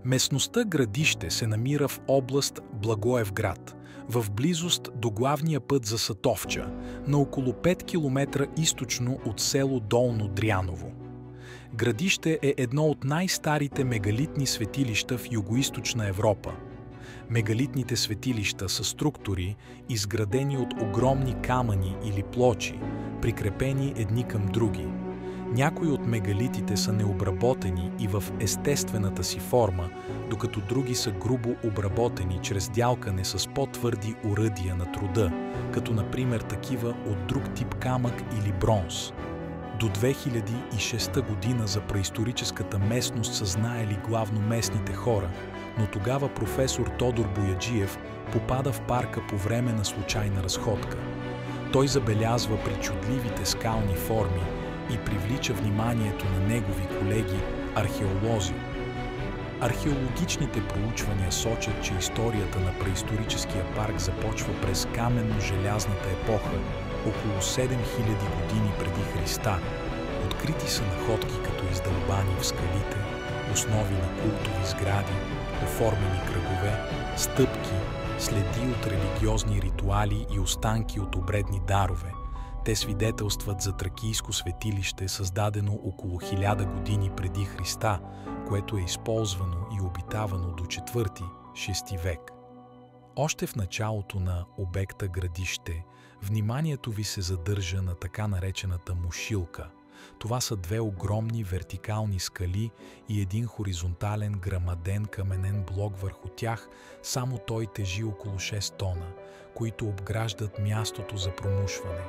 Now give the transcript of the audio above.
Местността Градище се намира в област Благоевград, в близост до главния път за Сатовча, на около 5 км източно от село Долно Дряново. Градище е едно от най-старите мегалитни светилища в Югоизточна Европа. Мегалитните светилища са структури, изградени от огромни камъни или плочи, прикрепени едни към други. Някои от мегалитите са необработени и в естествената си форма, докато други са грубо обработени чрез дялкане с по-твърди оръдия на труда, като например такива от друг тип камък или бронз. До 2006 година за преисторическата местност са знаели главно местните хора, но тогава професор Тодор Бояджиев попада в парка по време на случайна разходка. Той забелязва причудливите скални форми и привлича вниманието на негови колеги археолози. Археологичните проучвания сочат, че историята на преисторическия парк започва през каменно-желязната епоха, около 7000 години преди Христа. Открити са находки като издълбани в скалите, основи на култови сгради, оформени кръгове, стъпки, следи от религиозни ритуали и останки от обредни дарове. Те свидетелстват за тракийско светилище, създадено около 1000 години преди Христа, което е използвано и обитавано до 4-6 век. Още в началото на обекта Градище, вниманието ви се задържа на така наречената мушилка. Това са две огромни вертикални скали и един хоризонтален грамаден каменен блок върху тях, само той тежи около 6 тона, които обграждат мястото за промушване.